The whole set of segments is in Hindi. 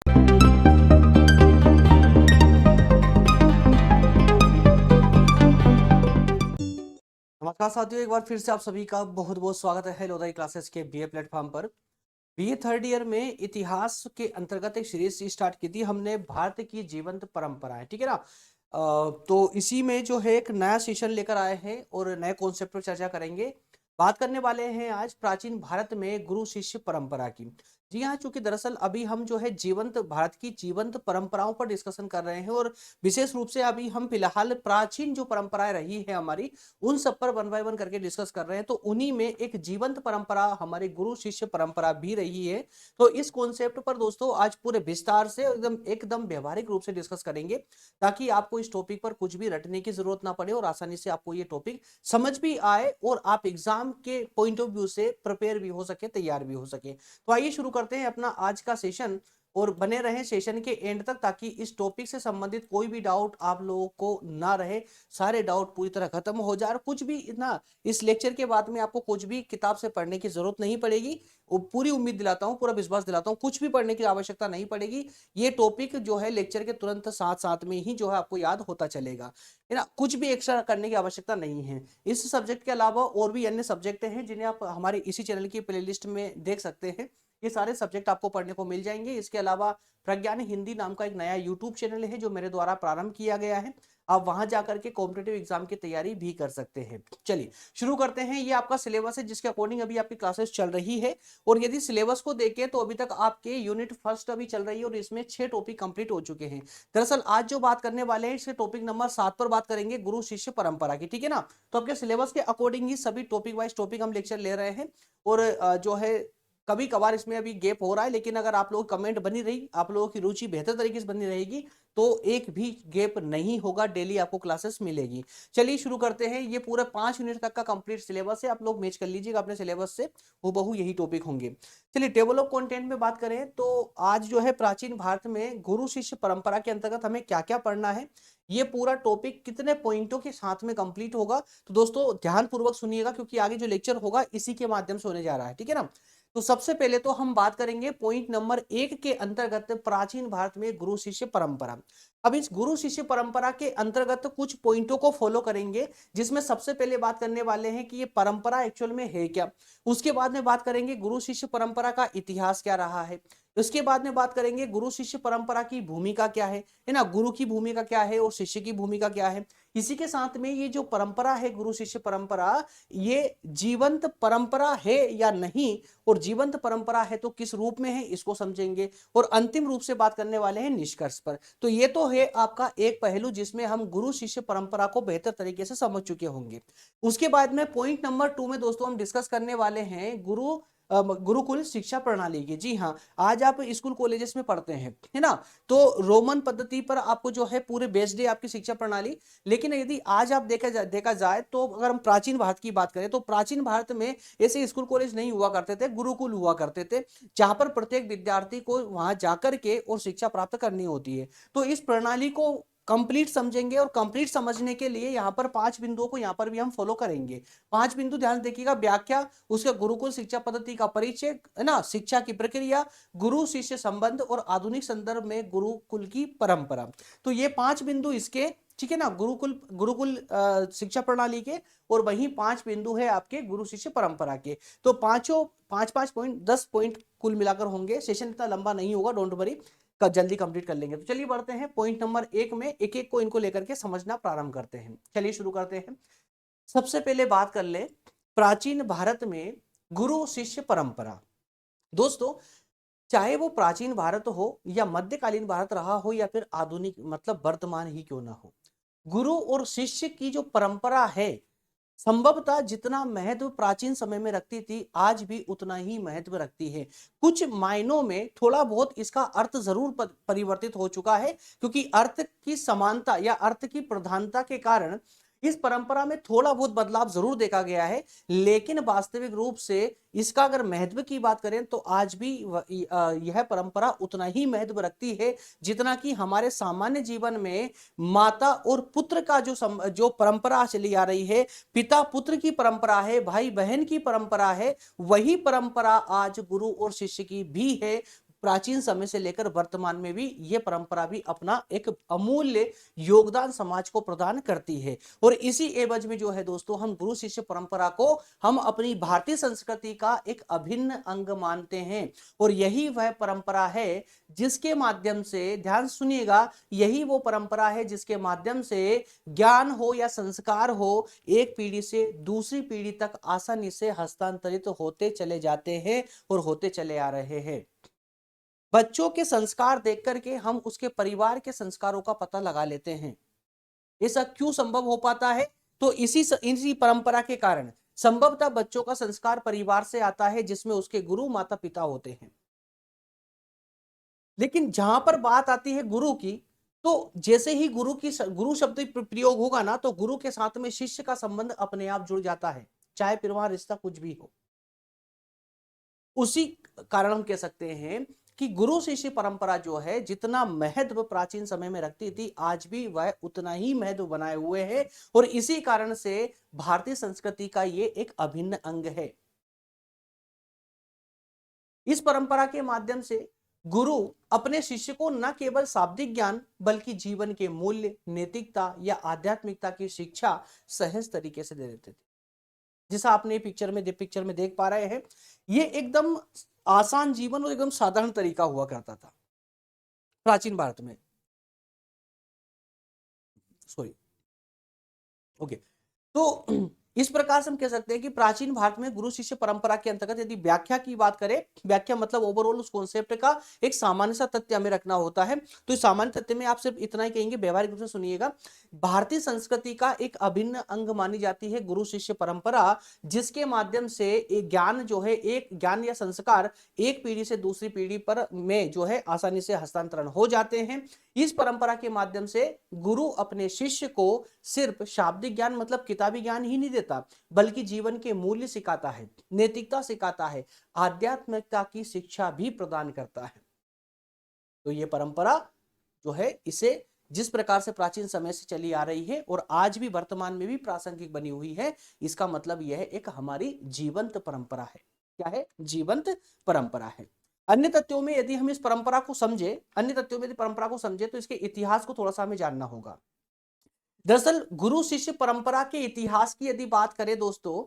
नमस्कार साथियों, एक बार फिर से आप सभी का बहुत बहुत स्वागत है लोधाई क्लासेस के बीए प्लेटफॉर्म पर। बीए थर्ड ईयर में इतिहास के अंतर्गत एक सीरीज स्टार्ट की थी हमने, भारत की जीवंत परंपराएं, ठीक है ना। तो इसी में जो है एक नया सेशन लेकर आए हैं और नए कॉन्सेप्ट पर चर्चा करेंगे। बात करने वाले हैं आज प्राचीन भारत में गुरु शिष्य परंपरा की। जी हाँ, चूंकि दरअसल अभी हम जो है जीवंत भारत की जीवंत परंपराओं पर डिस्कशन कर रहे हैं और विशेष रूप से अभी हम फिलहाल प्राचीन जो परंपराएं रही है हमारी, उन सब पर वन बाय वन करके डिस्कस कर रहे हैं। तो उन्हीं में एक जीवंत परंपरा हमारी गुरु शिष्य परंपरा भी रही है। तो इस कॉन्सेप्ट पर दोस्तों आज पूरे विस्तार से एकदम एकदम व्यवहारिक रूप से डिस्कस करेंगे, ताकि आपको इस टॉपिक पर कुछ भी रटने की जरूरत ना पड़े और आसानी से आपको ये टॉपिक समझ भी आए और आप एग्जाम के पॉइंट ऑफ व्यू से प्रिपेयर भी हो सके, तैयार भी हो सके। तो आइए शुरू करते हैं अपना आज का सेशन और बने रहें सेशन के एंड तक, ताकि इस टॉपिक से संबंधित कोई भी डाउट आप लोगों को ना रहे, सारे डाउट पूरी तरह खत्म हो जाए और कुछ भी ना इस लेक्चर के बाद में आपको कुछ भी किताब से पढ़ने की जरूरत नहीं पड़ेगी। वो पूरी उम्मीद दिलाता हूं, पूरा विश्वास दिलाता हूं, कुछ भी पढ़ने की आवश्यकता नहीं पड़ेगी। ये टॉपिक जो है लेक्चर के तुरंत साथ साथ में ही जो है आपको याद होता चलेगा, है ना। कुछ भी एक्स्ट्रा करने की आवश्यकता नहीं है। इस सब्जेक्ट के अलावा और भी अन्य सब्जेक्ट हैं जिन्हें आप हमारे इसी चैनल की प्लेलिस्ट में देख सकते हैं। ये सारे सब्जेक्ट आपको पढ़ने को मिल जाएंगे। इसके अलावा प्रज्ञान हिंदी नाम का एक नया यूट्यूब चैनल है जो मेरे द्वारा प्रारंभ किया गया है। आप वहां जाकर के कॉम्पिटेटिव एग्जाम की तैयारी भी कर सकते हैं। चलिए शुरू करते हैं। ये आपका सिलेबस है जिसके अकॉर्डिंग अभी आपकी क्लासेस चल रही है। और यदि सिलेबस को देखें तो अभी तक आपके यूनिट फर्स्ट अभी चल रही है और इसमें 6 टॉपिक कंप्लीट हो चुके हैं। दरअसल आज जो बात करने वाले हैं इसके टॉपिक नंबर 7 पर बात करेंगे, गुरु शिष्य परंपरा की, ठीक है ना। तो आपके सिलेबस के अकॉर्डिंग ही सभी टॉपिक वाइज टॉपिक हम लेक्चर ले रहे हैं। और जो है कभी कभार इसमें अभी गैप हो रहा है, लेकिन अगर आप लोग कमेंट बनी रही, आप लोगों की रुचि बेहतर तरीके से बनी रहेगी तो एक भी गैप नहीं होगा, डेली आपको क्लासेस मिलेगी। चलिए शुरू करते हैं। ये पूरा 5 यूनिट तक का कंप्लीट सिलेबस है, आप लोग मैच कर लीजिएगा अपने सिलेबस से, हूबहू यही टॉपिक होंगे। चलिए टेबल ऑफ कंटेंट में बात करें तो आज जो है प्राचीन भारत में गुरु शिष्य परंपरा के अंतर्गत हमें क्या क्या पढ़ना है, ये पूरा टॉपिक कितने पॉइंटों के साथ में कंप्लीट होगा। तो दोस्तों ध्यान पूर्वक सुनिएगा, क्योंकि आगे जो लेक्चर होगा इसी के माध्यम से होने जा रहा है, ठीक है ना। तो सबसे पहले तो हम बात करेंगे पॉइंट नंबर 1 के अंतर्गत प्राचीन भारत में गुरु शिष्य परंपरा। अब इस गुरु शिष्य परंपरा के अंतर्गत कुछ पॉइंटों को फॉलो करेंगे, जिसमें सबसे पहले बात करने वाले हैं कि ये परंपरा एक्चुअल में है क्या। उसके बाद में बात करेंगे गुरु शिष्य परंपरा का इतिहास क्या रहा है। उसके बाद में बात करेंगे गुरु शिष्य परंपरा की भूमिका क्या है ना, गुरु की भूमिका क्या है और शिष्य की भूमिका क्या है। इसी के साथ में ये जो परंपरा है गुरु शिष्य परंपरा, ये जीवंत परंपरा है या नहीं, और जीवंत परंपरा है तो किस रूप में है, इसको समझेंगे। और अंतिम रूप से बात करने वाले हैं निष्कर्ष पर। तो ये तो है आपका एक पहलू जिसमें हम गुरु शिष्य परंपरा को बेहतर तरीके से समझ चुके होंगे। उसके बाद में पॉइंट नंबर 2 में दोस्तों हम डिस्कस करने वाले हैं गुरुकुल शिक्षा प्रणाली की। जी हाँ, आज आप स्कूल कॉलेजेस में पढ़ते हैं, है ना। तो रोमन पद्धति पर आपको जो है पूरे बेस्ड है आपकी शिक्षा प्रणाली। लेकिन यदि आज आप देखा जाए तो अगर हम प्राचीन भारत की बात करें तो प्राचीन भारत में ऐसे स्कूल कॉलेज नहीं हुआ करते थे, गुरुकुल हुआ करते थे, जहां पर प्रत्येक विद्यार्थी को वहां जाकर के और शिक्षा प्राप्त करनी होती है। तो इस प्रणाली को कंप्लीट समझेंगे और कंप्लीट समझने के लिए यहाँ पर 5 बिंदुओं को यहाँ पर भी हम फॉलो करेंगे। 5 बिंदु ध्यान देखिएगा। व्याख्या, उसका गुरुकुल शिक्षा पद्धति का परिचय, है ना, शिक्षा की प्रक्रिया, गुरु शिष्य संबंध और आधुनिक संदर्भ में गुरुकुल की परंपरा। तो ये 5 बिंदु इसके, ठीक है ना, गुरुकुल गुरुकुल शिक्षा प्रणाली के, और वहीं 5 बिंदु है आपके गुरु शिष्य परंपरा के। तो पांचों 5-5 पॉइंट 10 पॉइंट कुल मिलाकर होंगे। सेशन इतना लंबा नहीं होगा, डोंट वरी, का जल्दी कंप्लीट कर लेंगे। तो चलिए बढ़ते हैं पॉइंट नंबर 1 में, एक एक को इनको लेकर के समझना प्रारंभ करते हैं। चलिए शुरू करते हैं। सबसे पहले बात कर ले प्राचीन भारत में गुरु शिष्य परंपरा। दोस्तों, चाहे वो प्राचीन भारत हो या मध्यकालीन भारत रहा हो या फिर आधुनिक मतलब वर्तमान ही क्यों ना हो, गुरु और शिष्य की जो परंपरा है संभवतः जितना महत्व प्राचीन समय में रखती थी आज भी उतना ही महत्व रखती है। कुछ मायनों में थोड़ा बहुत इसका अर्थ जरूर परिवर्तित हो चुका है, क्योंकि अर्थ की समानता या अर्थ की प्रधानता के कारण इस परंपरा में थोड़ा बहुत बदलाव जरूर देखा गया है। लेकिन वास्तविक रूप से इसका अगर महत्व की बात करें तो आज भी यह परंपरा उतना ही महत्व रखती है जितना कि हमारे सामान्य जीवन में माता और पुत्र का जो परंपरा चली आ रही है, पिता पुत्र की परंपरा है, भाई बहन की परंपरा है, वही परंपरा आज गुरु और शिष्य की भी है। प्राचीन समय से लेकर वर्तमान में भी ये परंपरा भी अपना एक अमूल्य योगदान समाज को प्रदान करती है। और इसी एवज में जो है दोस्तों, हम गुरु शिष्य परंपरा को हम अपनी भारतीय संस्कृति का एक अभिन्न अंग मानते हैं। और यही वह परंपरा है जिसके माध्यम से, ध्यान सुनिएगा, यही वो परंपरा है जिसके माध्यम से ज्ञान हो या संस्कार हो, एक पीढ़ी से दूसरी पीढ़ी तक आसानी से हस्तांतरित होते चले जाते हैं और होते चले आ रहे हैं। बच्चों के संस्कार देख करके हम उसके परिवार के संस्कारों का पता लगा लेते हैं। ऐसा क्यों संभव हो पाता है? तो इसी परंपरा के कारण संभवतः बच्चों का संस्कार परिवार से आता है, जिसमें उसके गुरु माता पिता होते हैं। लेकिन जहां पर बात आती है गुरु की, तो जैसे ही गुरु शब्द प्रयोग होगा ना, तो गुरु के साथ में शिष्य का संबंध अपने आप जुड़ जाता है, चाहे फिर वहां रिश्ता कुछ भी हो। उसी कारण हम कह सकते हैं कि गुरु शिष्य परंपरा जो है, जितना महत्व प्राचीन समय में रखती थी, आज भी वह उतना ही महत्व बनाए हुए है। और इसी कारण से भारतीय संस्कृति का ये एक अभिन्न अंग है। इस परंपरा के माध्यम से गुरु अपने शिष्य को न केवल शाब्दिक ज्ञान, बल्कि जीवन के मूल्य, नैतिकता या आध्यात्मिकता की शिक्षा सहज तरीके से दे देते थे। जैसा आपने पिक्चर में देख पा रहे हैं, ये एकदम आसान जीवन और एकदम साधारण तरीका हुआ करता था प्राचीन भारत में। Sorry, okay. तो इस प्रकार से हम कह सकते हैं कि प्राचीन भारत में गुरु शिष्य परंपरा के अंतर्गत यदि व्याख्या की बात करें, व्याख्या मतलब ओवरऑल उस कॉन्सेप्ट का एक सामान्य सा तथ्य हमें रखना होता है। तो इस सामान्य तथ्य में आप सिर्फ इतना ही कहेंगे, व्यवहारिक रूप से सुनिएगा। भारतीय संस्कृति का एक अभिन्न अंग मानी जाती है गुरु शिष्य परंपरा, जिसके माध्यम से एक ज्ञान जो है, एक ज्ञान या संस्कार एक पीढ़ी से दूसरी पीढ़ी पर में जो है आसानी से हस्तांतरण हो जाते हैं। इस परंपरा के माध्यम से गुरु अपने शिष्य को सिर्फ शाब्दिक ज्ञान मतलब किताबी ज्ञान ही नहीं देता, बल्कि जीवन के मूल्य सिखाता है, नैतिकता सिखाता है, आध्यात्मिकता की शिक्षा भी प्रदान करता है। तो ये परंपरा जो है, इसे जिस प्रकार से प्राचीन समय से चली आ रही है और आज भी वर्तमान में भी प्रासंगिक बनी हुई है, इसका मतलब यह एक हमारी जीवंत परंपरा है। क्या है? जीवंत परंपरा है। अन्य तथ्यों में यदि हम इस परंपरा को समझे, अन्य तथ्यों में यदि परंपरा को समझे, तो इसके इतिहास को थोड़ा सा हमें जानना होगा। दरअसल गुरु शिष्य परंपरा के इतिहास की यदि बात करें दोस्तों,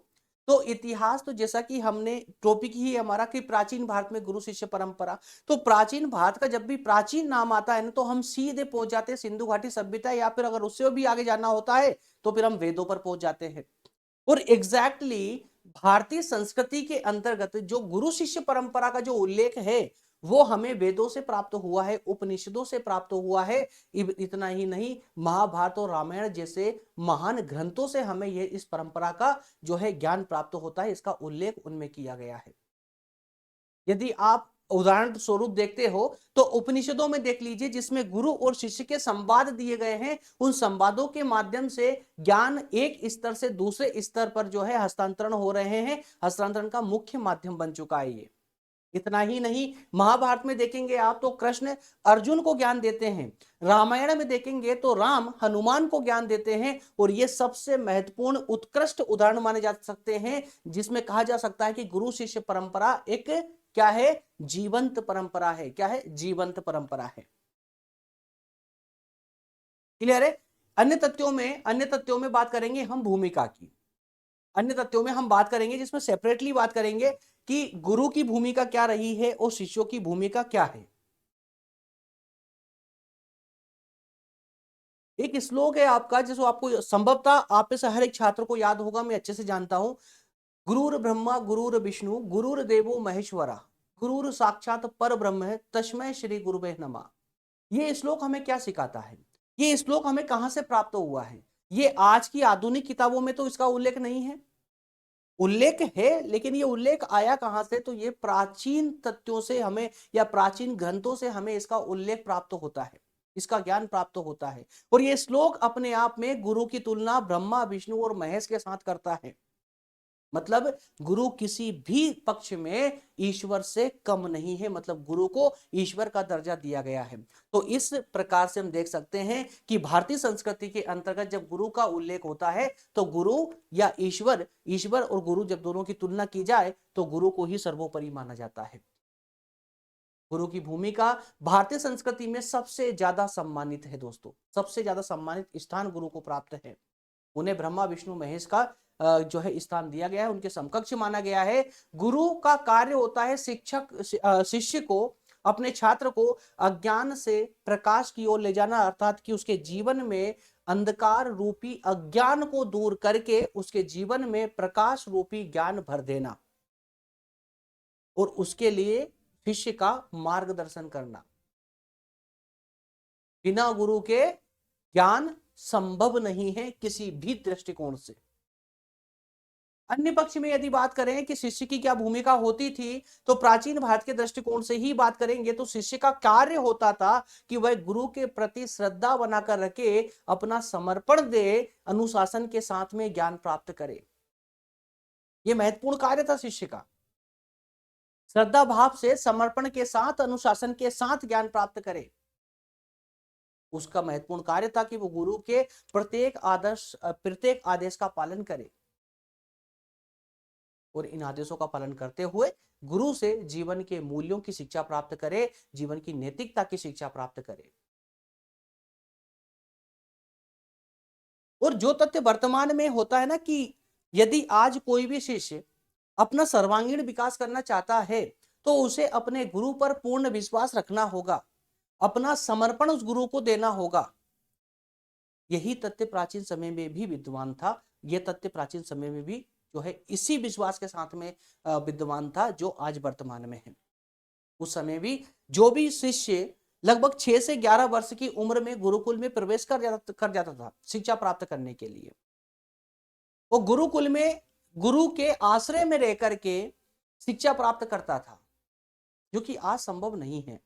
तो इतिहास तो जैसा कि हमने टॉपिक ही हमारा कि प्राचीन भारत में गुरु शिष्य परंपरा, तो प्राचीन भारत का जब भी प्राचीन नाम आता है ना, तो हम सीधे पहुंच जाते हैं सिंधु घाटी सभ्यता, या फिर अगर उससे भी आगे जाना होता है तो फिर हम वेदों पर पहुंच जाते हैं। और एग्जैक्टली भारतीय संस्कृति के अंतर्गत जो गुरु शिष्य परंपरा का जो उल्लेख है, वो हमें वेदों से प्राप्त हुआ है, उपनिषदों से प्राप्त हुआ है। इतना ही नहीं, महाभारत और रामायण जैसे महान ग्रंथों से हमें यह इस परंपरा का जो है ज्ञान प्राप्त होता है, इसका उल्लेख उनमें किया गया है। यदि आप उदाहरण स्वरूप देखते हो तो उपनिषदों में देख लीजिए, जिसमें गुरु और शिष्य के संवाद दिए गए हैं, उन संवादों के माध्यम से ज्ञान एक स्तर से दूसरे स्तर पर जो है हस्तांतरण हो रहे हैं, हस्तांतरण का मुख्य माध्यम बन चुका है ये। इतना ही नहीं, महाभारत में देखेंगे आप तो कृष्ण अर्जुन को ज्ञान देते हैं, रामायण में देखेंगे तो राम हनुमान को ज्ञान देते हैं। और ये सबसे महत्वपूर्ण उत्कृष्ट उदाहरण माने जा सकते हैं, जिसमें कहा जा सकता है कि गुरु शिष्य परंपरा एक क्या है? जीवंत परंपरा है। क्या है? जीवंत परंपरा है। क्लियर है? अन्य तथ्यों में बात करेंगे हम भूमिका की। अन्य तथ्यों में हम बात करेंगे, जिसमें सेपरेटली बात करेंगे कि गुरु की भूमिका क्या रही है और शिष्यों की भूमिका क्या है। एक श्लोक है आपका, जिसको आपको संभवतः आप में से हर एक छात्र को याद होगा, मैं अच्छे से जानता हूं। गुरुर ब्रह्मा गुरुर विष्णु गुरुर देवो महेश्वरा गुरुर साक्षात पर ब्रह्म है तस्मै श्री गुरुवे नमः। ये श्लोक हमें क्या सिखाता है? ये श्लोक हमें कहां से प्राप्त हुआ है? ये आज की आधुनिक किताबों में तो इसका उल्लेख नहीं है। उल्लेख है, लेकिन ये उल्लेख आया कहां से? तो ये प्राचीन तथ्यों से हमें, या प्राचीन ग्रंथों से हमें इसका उल्लेख प्राप्त होता है, इसका ज्ञान प्राप्त होता है। और ये श्लोक अपने आप में गुरु की तुलना ब्रह्मा विष्णु और महेश के साथ करता है। मतलब गुरु किसी भी पक्ष में ईश्वर से कम नहीं है, मतलब गुरु को ईश्वर का दर्जा दिया गया है। तो इस प्रकार से हम देख सकते हैं कि भारतीय संस्कृति के अंतर्गत जब गुरु का उल्लेख होता है, तो गुरु या ईश्वर, ईश्वर और गुरु जब दोनों की तुलना की जाए, तो गुरु को ही सर्वोपरि माना जाता है। गुरु की भूमिका भारतीय संस्कृति में सबसे ज्यादा सम्मानित है दोस्तों, सबसे ज्यादा सम्मानित स्थान गुरु को प्राप्त है। उन्हें ब्रह्मा विष्णु महेश का जो है स्थान दिया गया है, उनके समकक्ष माना गया है। गुरु का कार्य होता है शिष्य को, अपने छात्र को अज्ञान से प्रकाश की ओर ले जाना, अर्थात कि उसके जीवन में अंधकार रूपी अज्ञान को दूर करके उसके जीवन में प्रकाश रूपी ज्ञान भर देना, और उसके लिए शिष्य का मार्गदर्शन करना। बिना गुरु के ज्ञान संभव नहीं है किसी भी दृष्टिकोण से। अन्य पक्ष में यदि बात करें कि शिष्य की क्या भूमिका होती थी, तो प्राचीन भारत के दृष्टिकोण से ही बात करेंगे तो शिष्य का कार्य होता था कि वह गुरु के प्रति श्रद्धा बनाकर रखे, अपना समर्पण दे, अनुशासन के साथ में ज्ञान प्राप्त करे। यह महत्वपूर्ण कार्य था शिष्य का। श्रद्धा भाव से समर्पण के साथ अनुशासन के साथ ज्ञान प्राप्त करे, उसका महत्वपूर्ण कार्य था कि वो गुरु के प्रत्येक आदेश का पालन करे, और इन आदेशों का पालन करते हुए गुरु से जीवन के मूल्यों की शिक्षा प्राप्त करे, जीवन की नैतिकता की शिक्षा प्राप्त करे। और जो तथ्य वर्तमान में होता है ना कि यदि आज कोई भी शिष्य अपना सर्वांगीण विकास करना चाहता है तो उसे अपने गुरु पर पूर्ण विश्वास रखना होगा, अपना समर्पण उस गुरु को देना होगा। यही तथ्य प्राचीन समय में भी विद्यमान था, यह तथ्य प्राचीन समय में भी जो है इसी विश्वास के साथ में विद्यमान था जो आज वर्तमान में है। उस समय भी जो भी शिष्य लगभग 6 से 11 वर्ष की उम्र में गुरुकुल में प्रवेश कर जाता था शिक्षा प्राप्त करने के लिए, वो गुरुकुल में गुरु के आश्रय में रह करके शिक्षा प्राप्त करता था, जो कि आज संभव नहीं है।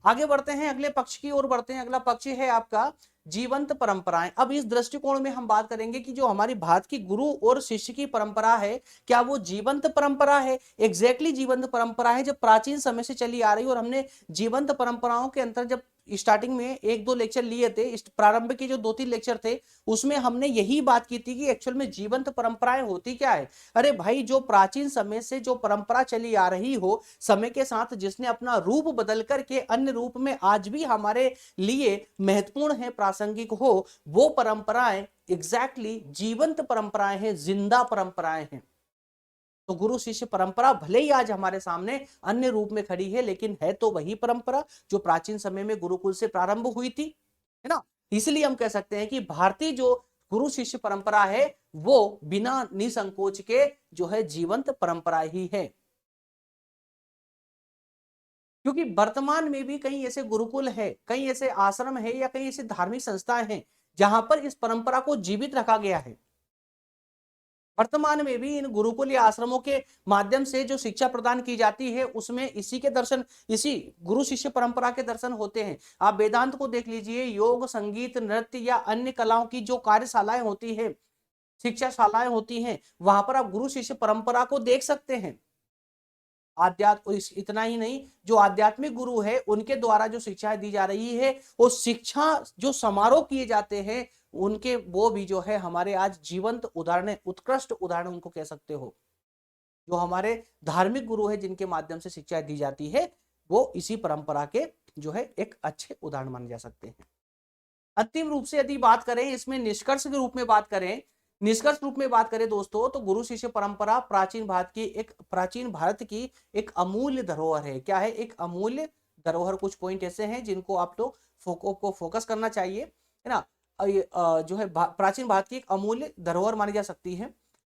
आगे बढ़ते हैं, अगले पक्ष की ओर बढ़ते हैं। अगला पक्ष है आपका जीवंत परंपराएं। अब इस दृष्टिकोण में हम बात करेंगे कि जो हमारी भारत की गुरु और शिष्य की परंपरा है, क्या वो जीवंत परंपरा है? एग्जैक्टली जीवंत परंपरा है, जब प्राचीन समय से चली आ रही। और हमने जीवंत परंपराओं के अंतर जब स्टार्टिंग में 1-2 लेक्चर लिए थे, प्रारंभ के जो 2-3 लेक्चर थे उसमें हमने यही बात की थी कि एक्चुअल में जीवंत परंपराएं होती क्या है। अरे भाई, जो प्राचीन समय से जो परंपरा चली आ रही हो, समय के साथ जिसने अपना रूप बदल करके अन्य रूप में आज भी हमारे लिए महत्वपूर्ण है, प्रासंगिक हो, वो परंपराएं एग्जैक्टली जीवंत परंपराएं हैं, जिंदा परंपराएं हैं। तो गुरु शिष्य परंपरा भले ही आज हमारे सामने अन्य रूप में खड़ी है, लेकिन है तो वही परंपरा जो प्राचीन समय में गुरुकुल से प्रारंभ हुई थी, है ना। इसलिए हम कह सकते हैं कि भारतीय जो गुरु शिष्य परंपरा है वो बिना निसंकोच के जो है जीवंत परंपरा ही है। क्योंकि वर्तमान में भी कई ऐसे गुरुकुल है, कई ऐसे आश्रम है या कई ऐसी धार्मिक संस्थाएं हैं जहां पर इस परंपरा को जीवित रखा गया है। वर्तमान में भी इन गुरुकुल या आश्रमों के माध्यम से जो शिक्षा प्रदान की जाती है उसमें इसी के दर्शन, इसी गुरु शिष्य परंपरा के दर्शन होते हैं। आप वेदांत को देख लीजिए, योग, संगीत, नृत्य या अन्य कलाओं की जो कार्यशालाएं होती है, शिक्षाशालाएं होती हैं, वहां पर आप गुरु शिष्य परंपरा को देख सकते हैं। आध्यात्म इतना ही नहीं, जो आध्यात्मिक गुरु है उनके द्वारा जो शिक्षाएं दी जा रही है, वो शिक्षा जो समारोह किए जाते हैं उनके, वो भी जो है हमारे आज जीवंत उदाहरण, उत्कृष्ट उदाहरण उनको कह सकते हो। जो हमारे धार्मिक गुरु है जिनके माध्यम से शिक्षाएं दी जाती है, वो इसी परंपरा के जो है एक अच्छे उदाहरण माने जा सकते हैं। अंतिम रूप से यदि बात करें, इसमें निष्कर्ष के रूप में बात करें, निष्कर्ष रूप में बात करें दोस्तों, तो गुरु शिष्य परंपरा प्राचीन भारत की एक अमूल्य धरोहर है। क्या है? एक अमूल्य धरोहर। कुछ पॉइंट ऐसे हैं जिनको आप लोग को फोकस करना चाहिए, है ना। जो है प्राचीन भारत की एक अमूल्य धरोहर मानी जा सकती है,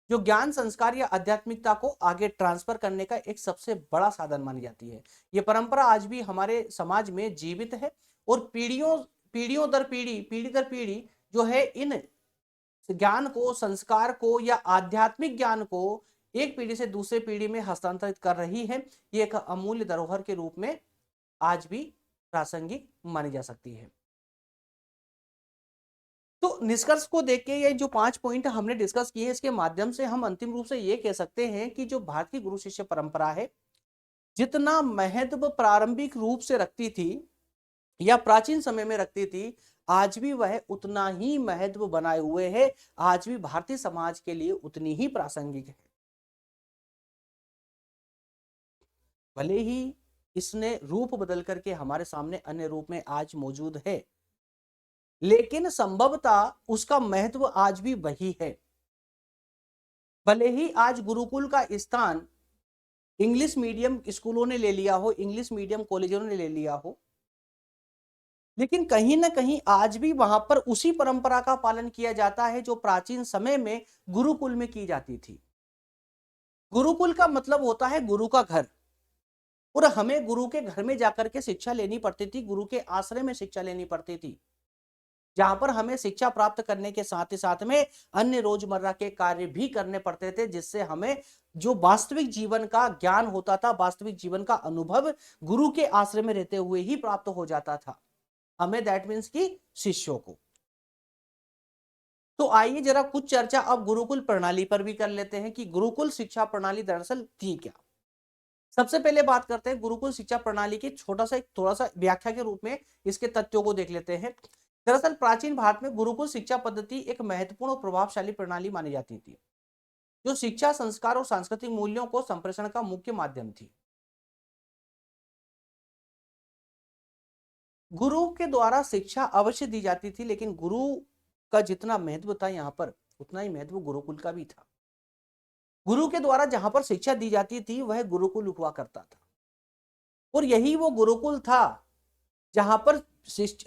जो ज्ञान, संस्कार या आध्यात्मिकता को आगे ट्रांसफर करने का एक सबसे बड़ा साधन मानी जाती है। ये परंपरा आज भी हमारे समाज में जीवित है और पीढ़ियों दर पीढ़ी, पीढ़ी दर पीढ़ी जो है इन ज्ञान को, संस्कार को या आध्यात्मिक ज्ञान को एक पीढ़ी से दूसरे पीढ़ी में हस्तांतरित कर रही है। ये एक अमूल्य धरोहर के रूप में आज भी प्रासंगिक मानी जा सकती है। तो निष्कर्ष को देख के ये जो 5 पॉइंट हमने डिस्कस किए, इसके माध्यम से हम अंतिम रूप से ये कह सकते हैं कि जो भारत की गुरु शिष्य परंपरा है, जितना महत्व प्रारंभिक रूप से रखती थी या प्राचीन समय में रखती थी, आज भी वह उतना ही महत्व बनाए हुए है, आज भी भारतीय समाज के लिए उतनी ही प्रासंगिक है। भले ही इसने रूप बदल करके हमारे सामने अन्य रूप में आज मौजूद है, लेकिन संभवतः उसका महत्व आज भी वही है। भले ही आज गुरुकुल का स्थान इंग्लिश मीडियम स्कूलों ने ले लिया हो, इंग्लिश मीडियम कॉलेजों ने ले लिया हो, लेकिन कहीं ना कहीं आज भी वहां पर उसी परंपरा का पालन किया जाता है जो प्राचीन समय में गुरुकुल में की जाती थी। गुरुकुल का मतलब होता है गुरु का घर, और हमें गुरु के घर में जाकर के शिक्षा लेनी पड़ती थी, गुरु के आश्रय में शिक्षा लेनी पड़ती थी, जहां पर हमें शिक्षा प्राप्त करने के साथ ही साथ में अन्य रोजमर्रा के कार्य भी करने पड़ते थे, जिससे हमें जो वास्तविक जीवन का ज्ञान होता था, वास्तविक जीवन का अनुभव गुरु के आश्रय में रहते हुए ही प्राप्त हो जाता था हमें, दैट मीन्स की शिष्यों को। तो आइए जरा कुछ चर्चा अब गुरुकुल प्रणाली पर भी कर लेते हैं कि गुरुकुल शिक्षा प्रणाली दरअसल थी क्या। सबसे पहले बात करते हैं गुरुकुल शिक्षा प्रणाली की, छोटा सा एक थोड़ा सा व्याख्या के रूप में इसके तथ्यों को देख लेते हैं। दरअसल प्राचीन भारत में गुरुकुल शिक्षा पद्धति एक महत्वपूर्ण और प्रभावशाली प्रणाली मानी जाती थी, जो शिक्षा, संस्कार और सांस्कृतिक मूल्यों को संप्रेषण का मुख्य माध्यम थी। गुरु के द्वारा शिक्षा अवश्य दी जाती थी, लेकिन गुरु का जितना महत्व था यहाँ पर, उतना ही महत्व गुरुकुल का भी था। गुरु के द्वारा जहां पर शिक्षा दी जाती थी वह गुरुकुल हुआ करता था, और यही वो गुरुकुल था जहां पर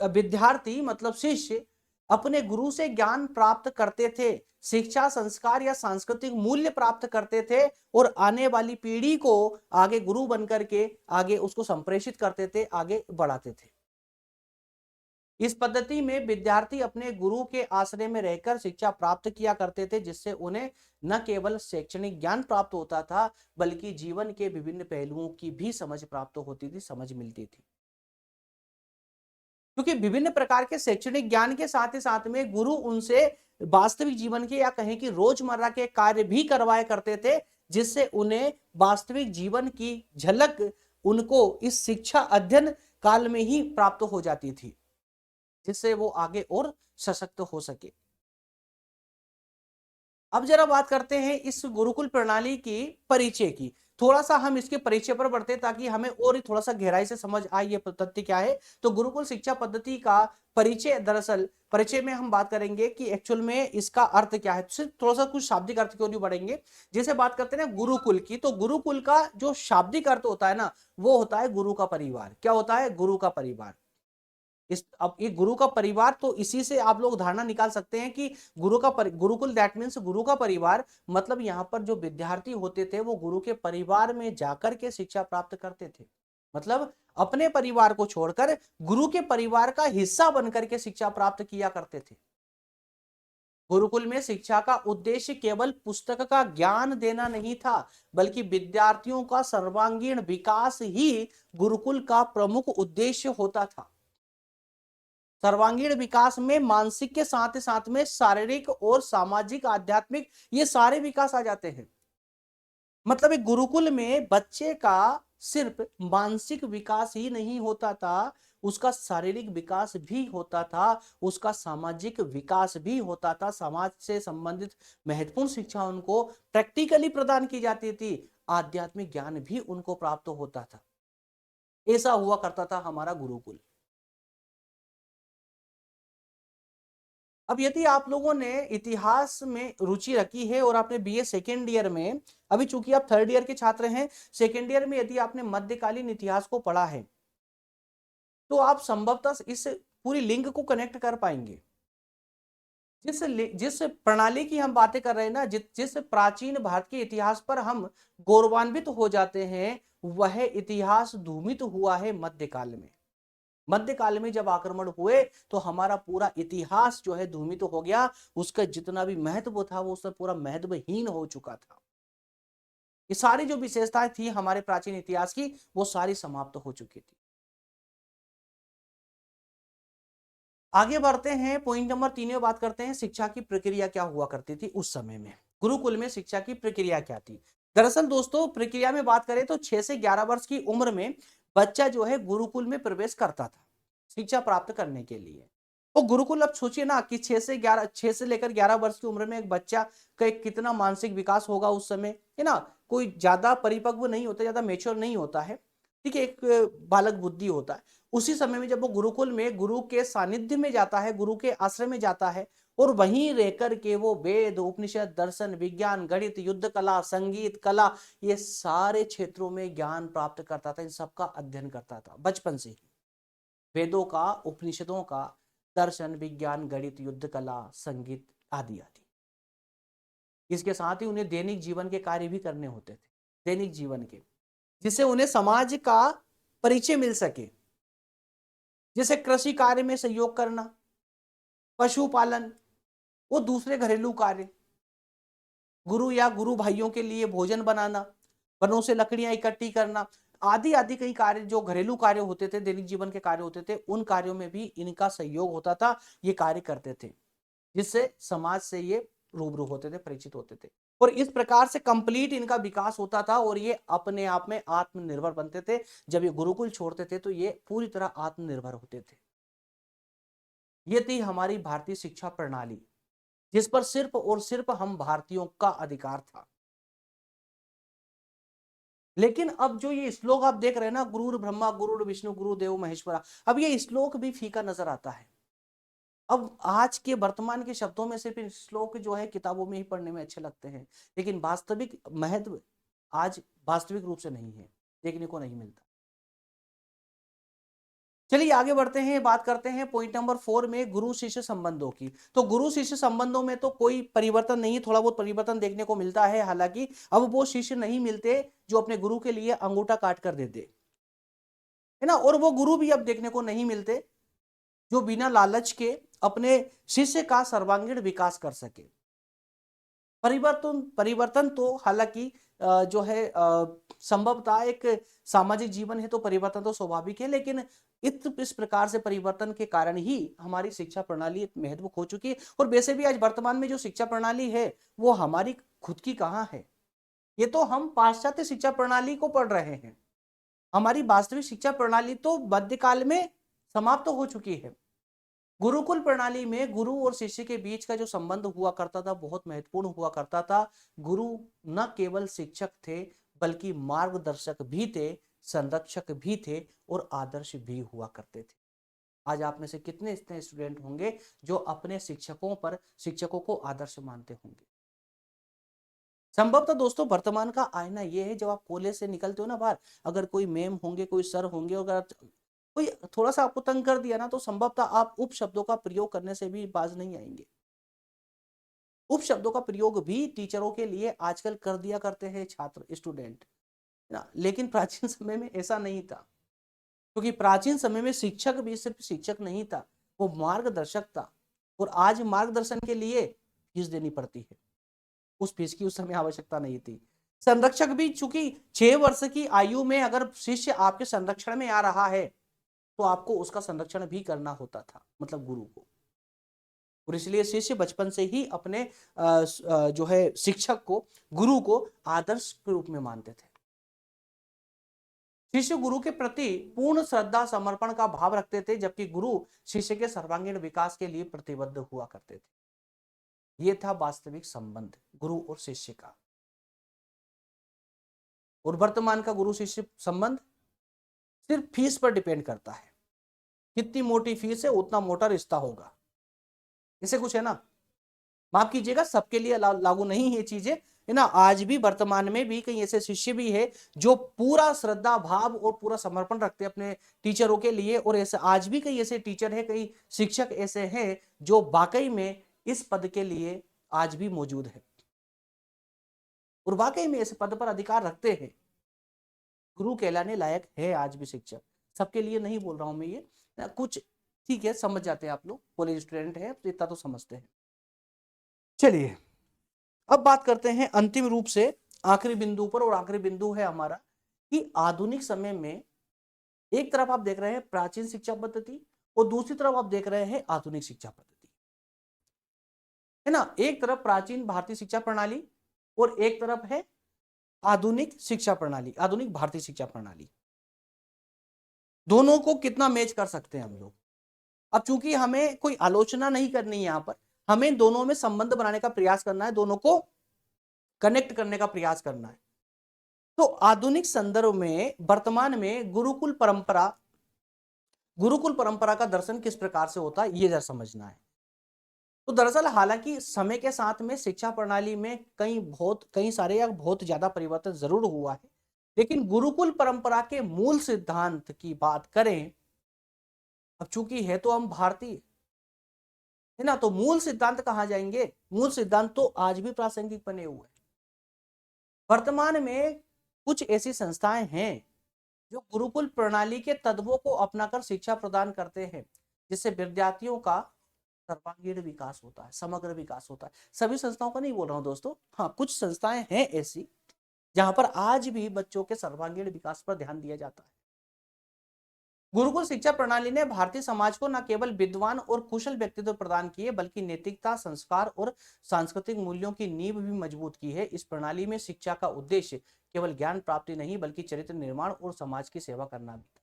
विद्यार्थी मतलब शिष्य अपने गुरु से ज्ञान प्राप्त करते थे, शिक्षा, संस्कार या सांस्कृतिक मूल्य प्राप्त करते थे, और आने वाली पीढ़ी को आगे गुरु बनकर के आगे उसको संप्रेषित करते थे, आगे बढ़ाते थे। इस पद्धति में विद्यार्थी अपने गुरु के आश्रय में रहकर शिक्षा प्राप्त किया करते थे, जिससे उन्हें न केवल शैक्षणिक ज्ञान प्राप्त होता था, बल्कि जीवन के विभिन्न पहलुओं की भी समझ प्राप्त होती थी, समझ मिलती थी। क्योंकि विभिन्न प्रकार के शैक्षणिक ज्ञान के साथ ही साथ में गुरु उनसे वास्तविक जीवन के या कहें कि रोजमर्रा के कार्य भी करवाया करते थे, जिससे उन्हें वास्तविक जीवन की झलक उनको इस शिक्षा अध्ययन काल में ही प्राप्त हो जाती थी, जिससे वो आगे और सशक्त हो सके। अब जरा बात करते हैं इस गुरुकुल प्रणाली की परिचय की। थोड़ा सा हम इसके परिचय पर बढ़ते हैं ताकि हमें और थोड़ा सा गहराई से समझ आए ये तथ्य क्या है। तो गुरुकुल शिक्षा पद्धति का परिचय, दरअसल परिचय में हम बात करेंगे कि एक्चुअल में इसका अर्थ क्या है, सिर्फ थोड़ा सा कुछ शाब्दिक अर्थ क्यों नहीं बढ़ेंगे। जैसे बात करते हैं ना गुरुकुल की, तो गुरुकुल का जो शाब्दिक अर्थ होता है ना, वो होता है गुरु का परिवार। क्या होता है? गुरु का परिवार। इस अब ये गुरु का परिवार, तो इसी से आप लोग धारणा निकाल सकते हैं कि गुरुकुल दैट मीन्स गुरु का परिवार, मतलब यहाँ पर जो विद्यार्थी होते थे वो गुरु के परिवार में जाकर के शिक्षा प्राप्त करते थे, मतलब अपने परिवार को छोड़कर गुरु के परिवार का हिस्सा बनकर के शिक्षा प्राप्त किया करते थे। गुरुकुल में शिक्षा का उद्देश्य केवल पुस्तक का ज्ञान देना नहीं था, बल्कि विद्यार्थियों का सर्वांगीण विकास ही गुरुकुल का प्रमुख उद्देश्य होता था। सर्वांगीण विकास में मानसिक के साथ में शारीरिक और सामाजिक, आध्यात्मिक, ये सारे विकास आ जाते हैं। मतलब एक गुरुकुल में बच्चे का सिर्फ मानसिक विकास ही नहीं होता था, उसका शारीरिक विकास भी होता था, उसका सामाजिक विकास भी होता था। समाज से संबंधित महत्वपूर्ण शिक्षा उनको प्रैक्टिकली प्रदान की जाती थी, आध्यात्मिक ज्ञान भी उनको प्राप्त होता था। ऐसा हुआ करता था हमारा गुरुकुल। अब यदि आप लोगों ने इतिहास में रुचि रखी है और आपने बीए सेकेंड ईयर में, अभी चूंकि आप थर्ड ईयर के छात्र हैं, सेकेंड ईयर में यदि आपने मध्यकालीन इतिहास को पढ़ा है, तो आप संभवतः इस पूरी लिंक को कनेक्ट कर पाएंगे। जिस प्रणाली की हम बातें कर रहे हैं ना, जिस प्राचीन भारत के इतिहास पर हम गौरवान्वित हो जाते हैं, वह इतिहास धूमित हुआ है मध्यकाल में। मध्यकाल में जब आक्रमण हुए तो हमारा पूरा इतिहास जो है धूमित हो गया, उसका जितना भी महत्व था वो सब पूरा महत्वहीन हो चुका था। ये सारी जो विशेषताएं थी हमारे प्राचीन इतिहास की, वो सारी समाप्त हो चुकी थी। आगे बढ़ते हैं, पॉइंट नंबर 3 में बात करते हैं शिक्षा की प्रक्रिया क्या हुआ करती थी उस समय में। गुरुकुल में शिक्षा की प्रक्रिया क्या थी? दरअसल दोस्तों, प्रक्रिया में बात करें तो 6 से 11 वर्ष की उम्र में बच्चा जो है गुरुकुल में प्रवेश करता था शिक्षा प्राप्त करने के लिए। तो गुरुकुल, अब सोचिए ना कि 6 से लेकर 11 वर्ष की उम्र में एक बच्चा का कितना मानसिक विकास होगा उस समय, है ना। कोई ज्यादा परिपक्व नहीं होता, ज्यादा मेच्योर नहीं होता है, ठीक है, एक बालक बुद्धि होता है। उसी समय में जब वो गुरुकुल में गुरु के सानिध्य में जाता है, गुरु के आश्रय में जाता है, और वहीं रहकर के वो वेद, उपनिषद, दर्शन, विज्ञान, गणित, युद्ध कला, संगीत कला, ये सारे क्षेत्रों में ज्ञान प्राप्त करता था, इन सबका अध्ययन करता था बचपन से ही, वेदों का, उपनिषदों का, दर्शन, विज्ञान, गणित, युद्ध कला, संगीत आदि आदि। इसके साथ ही उन्हें दैनिक जीवन के कार्य भी करने होते थे, दैनिक जीवन के, जिससे उन्हें समाज का परिचय मिल सके, जैसे कृषि कार्य में सहयोग करना, पशुपालन, वो दूसरे घरेलू कार्य, गुरु या गुरु भाइयों के लिए भोजन बनाना, वनों से लकड़ियां इकट्ठी करना, आदि आदि कई कार्य जो घरेलू कार्य होते थे, दैनिक जीवन के कार्य होते थे, उन कार्यों में भी इनका सहयोग होता था, ये कार्य करते थे, जिससे समाज से ये रूबरू होते थे, परिचित होते थे, और इस प्रकार से कंप्लीट इनका विकास होता था, और ये अपने आप में आत्मनिर्भर बनते थे। जब ये गुरुकुल छोड़ते थे तो ये पूरी तरह आत्मनिर्भर होते थे। ये थी हमारी भारतीय शिक्षा प्रणाली, जिस पर सिर्फ और सिर्फ हम भारतीयों का अधिकार था। लेकिन अब जो ये श्लोक आप देख रहे हैं ना, गुरुर ब्रह्मा गुरुर विष्णु गुरुदेव महेश्वरा, अब ये श्लोक भी फीका नजर आता है। अब आज के वर्तमान के शब्दों में सिर्फ श्लोक जो है किताबों में ही पढ़ने में अच्छे लगते हैं, लेकिन वास्तविक महत्व आज वास्तविक रूप से नहीं है, देखने को नहीं मिलता। चलिए आगे बढ़ते हैं, बात करते हैं पॉइंट नंबर 4 में गुरु शिष्य संबंधों की। तो गुरु शिष्य संबंधों में तो कोई परिवर्तन नहीं है, थोड़ा बहुत परिवर्तन देखने को मिलता है। हालांकि अब वो शिष्य नहीं मिलते जो अपने गुरु के लिए अंगूठा काट कर देते, है ना, और वो गुरु भी अब देखने को नहीं मिलते जो बिना लालच के अपने शिष्य का सर्वांगीण विकास कर सके। परिवर्तन परिवर्तन तो हालांकि जो है संभवतः एक सामाजिक जीवन है तो परिवर्तन तो स्वाभाविक है, लेकिन इस प्रकार से परिवर्तन के कारण ही हमारी शिक्षा प्रणाली महत्व खो चुकी है। और वैसे भी आज वर्तमान में जो शिक्षा प्रणाली है वो हमारी खुद की कहाँ है, ये तो हम पाश्चात्य शिक्षा प्रणाली को पढ़ रहे हैं। हमारी वास्तविक शिक्षा प्रणाली तो मध्यकाल में समाप्त हो चुकी है। गुरुकुल प्रणाली में गुरु और शिष्य के बीच का जो संबंध हुआ करता था बहुत महत्वपूर्ण हुआ करता था। गुरु न केवल शिक्षक थे बल्कि मार्गदर्शक भी थे, संरक्षक भी थे और आदर्श भी हुआ करते थे। आज आप में से कितने इतने स्टूडेंट होंगे जो अपने शिक्षकों को आदर्श मानते होंगे। संभवतः दोस्तों वर्तमान का आईना यह है, जब आप कॉलेज से निकलते हो ना बाहर, अगर कोई मैम होंगे, कोई सर होंगे, अगर कोई थोड़ा सा आपको तंग कर दिया ना तो संभवतः आप उपशब्दों का प्रयोग करने से भी बाज नहीं आएंगे। उपशब्दों का प्रयोग भी टीचरों के लिए आजकल कर दिया करते हैं छात्र, स्टूडेंट ना, लेकिन प्राचीन समय में ऐसा नहीं था, क्योंकि प्राचीन समय में शिक्षक भी सिर्फ शिक्षक नहीं था, वो मार्गदर्शक था। और आज मार्गदर्शन के लिए फीस देनी पड़ती है, उस फीस की उस समय आवश्यकता नहीं थी। संरक्षक भी, चूंकि 6 वर्ष की आयु में अगर शिष्य आपके संरक्षण में आ रहा है तो आपको उसका संरक्षण भी करना होता था, मतलब गुरु को। और इसलिए शिष्य बचपन से ही अपने जो है शिक्षक को, गुरु को आदर्श के रूप में मानते थे। शिष्य गुरु के प्रति पूर्ण श्रद्धा समर्पण का भाव रखते थे, जबकि गुरु शिष्य के सर्वांगीण विकास के लिए प्रतिबद्ध हुआ करते थे। यह था वास्तविक संबंध गुरु और शिष्य का। और वर्तमान का गुरु शिष्य संबंध सिर्फ फीस पर डिपेंड करता है, कितनी मोटी फीस है उतना मोटा रिश्ता होगा, इसे कुछ है ना। माफ कीजिएगा, सबके लिए लागू नहीं है चीजें, है ना। आज भी वर्तमान में भी कई ऐसे शिष्य भी है जो पूरा श्रद्धा भाव और पूरा समर्पण रखते हैं अपने टीचरों के लिए। और ऐसे आज भी कई ऐसे टीचर है, कई शिक्षक ऐसे हैं जो वाकई में इस पद के लिए आज भी मौजूद है और वाकई में ऐसे पद पर अधिकार रखते हैं। गुरु कहलाने लायक है आज भी शिक्षक, सबके लिए नहीं बोल रहा हूं मैं ये, कुछ ठीक है समझ जाते हैं आप लोग, कॉलेज स्टूडेंट है तो इतना तो समझते हैं। चलिए अब बात करते हैं अंतिम रूप से आखिरी बिंदु पर, और आखिरी बिंदु है हमारा कि आधुनिक समय में एक तरफ आप देख रहे हैं प्राचीन शिक्षा पद्धति और दूसरी तरफ आप देख रहे हैं आधुनिक शिक्षा पद्धति, है ना। एक तरफ प्राचीन भारतीय शिक्षा प्रणाली और एक तरफ है आधुनिक शिक्षा प्रणाली, आधुनिक भारतीय शिक्षा प्रणाली। दोनों को कितना मैच कर सकते हैं हम लोग। अब चूंकि हमें कोई आलोचना नहीं करनी है, यहां पर हमें दोनों में संबंध बनाने का प्रयास करना है, दोनों को कनेक्ट करने का प्रयास करना है। तो आधुनिक संदर्भ में वर्तमान में गुरुकुल परंपरा का दर्शन किस प्रकार से होता है, ये जरा समझना है। तो दरअसल हालांकि समय के साथ में शिक्षा प्रणाली में कई सारे या बहुत ज्यादा परिवर्तन जरूर हुआ है, लेकिन गुरुकुल परंपरा के मूल सिद्धांत की बात करें, अब चूंकि है तो हम भारतीय है ना, तो मूल सिद्धांत कहाँ जाएंगे, मूल सिद्धांत तो आज भी प्रासंगिक बने हुए हैं। वर्तमान में कुछ ऐसी संस्थाएं हैं जो गुरुकुल प्रणाली के तत्वों को अपनाकर शिक्षा प्रदान करते हैं, जिससे विद्यार्थियों का सर्वांगीण विकास होता है, समग्र विकास होता है। सभी संस्थाओं का नहीं बोल रहा हूं दोस्तों, हाँ कुछ संस्थाएं हैं ऐसी जहां पर आज भी बच्चों के सर्वांगीण विकास पर ध्यान दिया जाता है। गुरुकुल शिक्षा प्रणाली ने भारतीय समाज को न केवल विद्वान और कुशल व्यक्तित्व प्रदान किए, बल्कि नैतिकता, संस्कार और सांस्कृतिक मूल्यों की नींव भी मजबूत की है। इस प्रणाली में शिक्षा का उद्देश्य केवल ज्ञान प्राप्ति नहीं, बल्कि चरित्र निर्माण और समाज की सेवा करना भी था।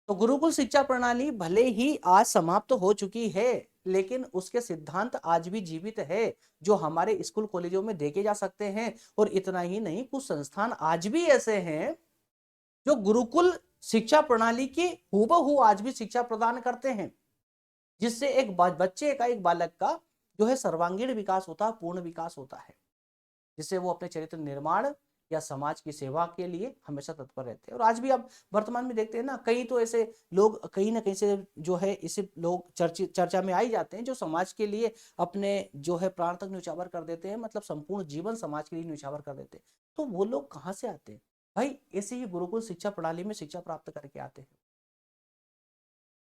तो गुरुकुल शिक्षा प्रणाली भले ही आज समाप्त तो हो चुकी है, लेकिन उसके सिद्धांत आज भी जीवित है, जो हमारे स्कूल कॉलेजों में देखे जा सकते हैं। और इतना ही नहीं, कुछ संस्थान आज भी ऐसे हैं जो गुरुकुल शिक्षा प्रणाली की हूबहू आज भी शिक्षा प्रदान करते हैं, जिससे एक बच्चे का, एक बालक का जो है सर्वांगीण विकास होता है, पूर्ण विकास होता है, जिससे वो अपने चरित्र निर्माण या समाज की सेवा के लिए हमेशा तत्पर रहते हैं। और आज भी आप वर्तमान में देखते हैं ना, कई तो ऐसे लोग कहीं ना कहीं से जो है इसे लोग चर्चा में आई जाते हैं, जो समाज के लिए अपने जो है प्राण तक न्यौछावर कर देते हैं, मतलब संपूर्ण जीवन समाज के लिए न्यौछावर कर देते हैं। तो वो लोग कहाँ से आते हैं भाई, ऐसे ही गुरुकुल शिक्षा प्रणाली में शिक्षा प्राप्त करके आते हैं।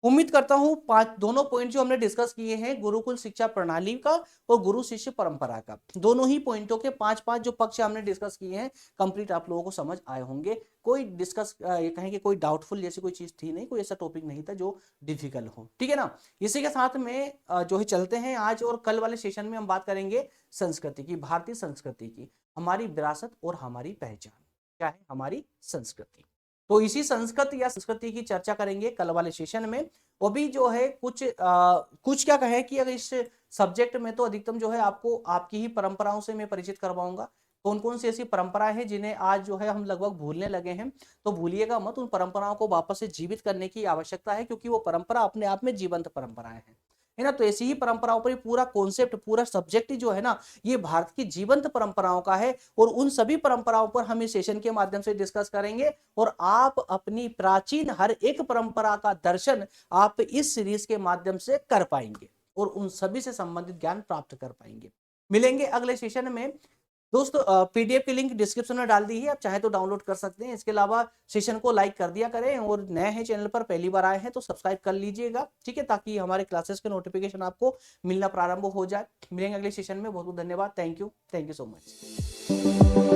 उम्मीद करता हूं पांच दोनों पॉइंट जो हमने डिस्कस किए हैं, गुरुकुल शिक्षा प्रणाली का और गुरु शिष्य परंपरा का, दोनों ही पॉइंटों के पांच पांच जो पक्ष हमने डिस्कस किए हैं, कंप्लीट आप लोगों को समझ आए होंगे। कोई डिस्कस ये कहें कि कोई डाउटफुल जैसी कोई चीज थी नहीं, कोई ऐसा टॉपिक नहीं था जो डिफिकल्ट हो, ठीक है ना। इसी के साथ में जो है चलते हैं, आज और कल वाले सेशन में हम बात करेंगे संस्कृति की, भारतीय संस्कृति की, हमारी विरासत और हमारी पहचान क्या है, हमारी संस्कृति। तो इसी संस्कृत या संस्कृति की चर्चा करेंगे कल वाले सेशन में। वो भी जो है कुछ क्या कहे कि अगर इस सब्जेक्ट में तो अधिकतम जो है आपको आपकी ही परंपराओं से मैं परिचित करवाऊंगा। कौन कौन सी ऐसी परंपराएं हैं जिन्हें आज जो है हम लगभग भूलने लगे हैं, तो भूलिएगा मत, उन परंपराओं को वापस से जीवित करने की आवश्यकता है, क्योंकि वो परंपरा अपने आप में जीवंत परंपराएं हैं, है ना। तो ऐसी ही परंपराओं पर पूरा कॉन्सेप्ट, पूरा सब्जेक्ट जो है ना, ये भारत की जीवंत परंपराओं का है, और उन सभी परंपराओं पर हम इस सेशन के माध्यम से डिस्कस करेंगे। और आप अपनी प्राचीन हर एक परंपरा का दर्शन आप इस सीरीज के माध्यम से कर पाएंगे और उन सभी से संबंधित ज्ञान प्राप्त कर पाएंगे। मिलेंगे अगले सेशन में दोस्तों। पीडीएफ की लिंक डिस्क्रिप्शन में डाल दी है, आप चाहे तो डाउनलोड कर सकते हैं। इसके अलावा सेशन को लाइक कर दिया करें, और नए हैं चैनल पर, पहली बार आए हैं तो सब्सक्राइब कर लीजिएगा, ठीक है, ताकि हमारे क्लासेस के नोटिफिकेशन आपको मिलना प्रारंभ हो जाए। मिलेंगे अगले सेशन में, बहुत बहुत धन्यवाद, थैंक यू सो मच।